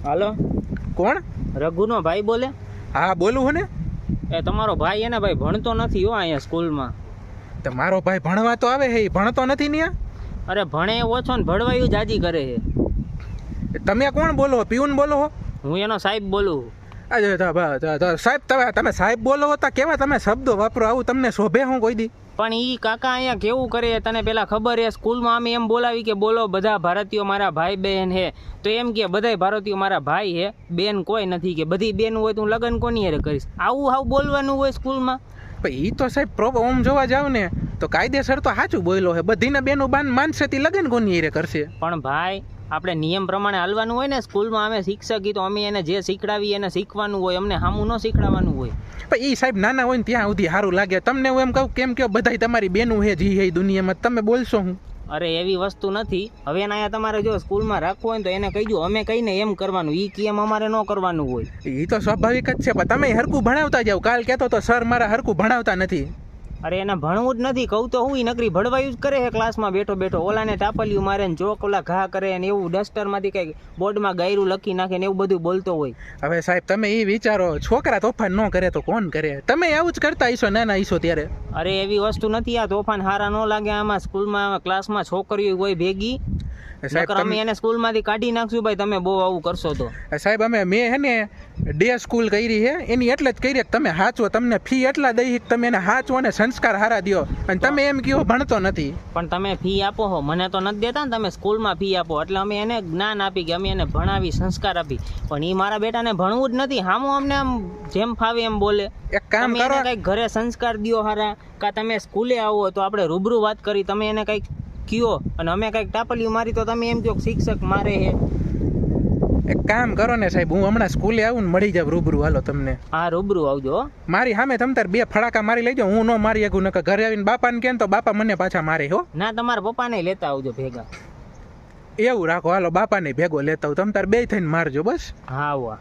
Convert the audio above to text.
હાલો, કોણ? રઘુનો ભાઈ બોલે? હા બોલું હું ને. એ તમારો ભાઈ એને ભાઈ ભણતો નથી હો અહીંયા સ્કૂલમાં. તો મારો ભાઈ ભણવા તો આવે હે, ઈ ભણતો નથી ને? અરે ભણે ઓછો ને ભણવાયું જાજી કરે છે. તમે કોણ બોલો? પિયુન બોલો હો? હું એનો સાહેબ બોલું. સાહેબ તમે સાહેબ બોલો હો તો કેવા તમે શબ્દો વાપરો? આવું તમને શોભે હું કોઈ દી? પણ ઈ કાકા અહીંયા કેવું કરે તને પેલા ખબર છે? સ્કૂલમાં અમે એમ બોલાવી કે બોલો બધા ભારતીયો મારા ભાઈ બહેન હે, તો એમ કે બધાય ભારતીયો મારા ભાઈ હે, બેન કોઈ નથી, કે બધી બેન હોય તો હું લગ્ન કોની હારે કરીશ? આવું હાવ બોલવાનું હોય સ્કૂલમાં? એ તો સાહેબ ઓમ જોવા જાવ ને તો કાયદેસર તો સાચું બોલ્યો હે. બધીને બેનું માનસે તી લગ્ન કોની હારે કરશે? પણ ભાઈ આપણે નિયમ પ્રમાણે હાલવાનું હોય ને. સ્કૂલમાં અમે શિક્ષક તો અમે એને જે શીખડાવી એને શીખવાનું હોય, અમને સામું ન શીખડાવવાનું હોય. પણ એ સાહેબ નાના હોય ને ત્યાં સુધી સારું લાગે. તમને હું એમ કહું કેમ કે બધાય તમારી બેનું હે જી હે દુનિયામાં, તમે બોલશો હું? અરે એવી વસ્તુ નથી. હવે એને અહીંયા તમારે જો સ્કૂલમાં રાખવું હોય ને તો એને કહીજો અમે કહીને એમ કરવાનું, ઈ કે એમ અમારે ન કરવાનું હોય. એ તો સ્વાભાવિક જ છે, પણ તમે હરકું ભણાવતા જાવ. કાલ કહેતો તો સર મારા હરકું ભણાવતા નથી. અરે એને ભણવું જ નથી કહું તો હું, ઈ નકરી ભણવાયું જ કરે છે ક્લાસમાં બેઠો બેઠો. ઓલાને ટાપલિયું મારે ને ચોક ઓલા ઘા કરે ને એવું ડસ્ટરમાંથી કંઈક બોર્ડમાં ગાયરું લખી નાખે ને એવું બધું બોલતો હોય. હવે સાહેબ તમે એ વિચારો, છોકરા તોફાન ન કરે તો કોણ કરે? તમે આવું જ કરતા હશો નાના હશો ત્યારે. અરે એવી વસ્તુ નથી. આ તોફાન હારા ન લાગે આમાં સ્કૂલમાં ક્લાસમાં છોકરીઓ હોય ભેગી. અમે એને સ્કૂલમાંથી કાઢી નાખશું ભાઈ તમે બહુ આવું કરશો તો. સાહેબ મેં હે ને ડે સ્કૂલ કરી છે એની એટલે જ કરી કે તમે હાચવો. તમને ફી એટલા દઈ તમે એને હાચવો ને સંસ્કાર હારા દો, અને તમે એમ કહો ભણતો નથી. પણ તમે ફી આપો હો, મને તો નથી દેતા ને. તમે સ્કૂલમાં ફી આપો એટલે અમે એને જ્ઞાન આપી કે અમે એને ભણાવી સંસ્કાર આપી. પણ એ મારા બેટાને ભણવું જ નથી. હામું અમને આમ જેમ ફાવે એમ બોલે. એક કામ કરો, કંઈક ઘરે સંસ્કાર દો હારા, કા તમે સ્કૂલે આવો તો આપણે રૂબરૂ વાત કરી, તમે એને કંઈક કયો અને અમે કંઈક ટાપલિયું મારી તો તમે એમ કહો શિક્ષક મારે હે. એક કામ કરો ને સાહેબ, હું હમણાં સ્કૂલે આવું ને મળી જાવ રૂબરૂ. હાલો તમને. હા રૂબરૂ આવજો. મારી સામે તમ તાર બે ફડાકા મારી લઈ જાઓ. હું ન મારી શકું, નકર ઘરે આવીને બાપાને કહે તો બાપા મને પાછા મારે હો. ના તમારા પપ્પાને લેતા આવજો ભેગા. એવું રાખો, હાલો બાપાને ભેગો લેતા આવું. તમ તાર બે થઈને મારજો બસ. હા વાહ.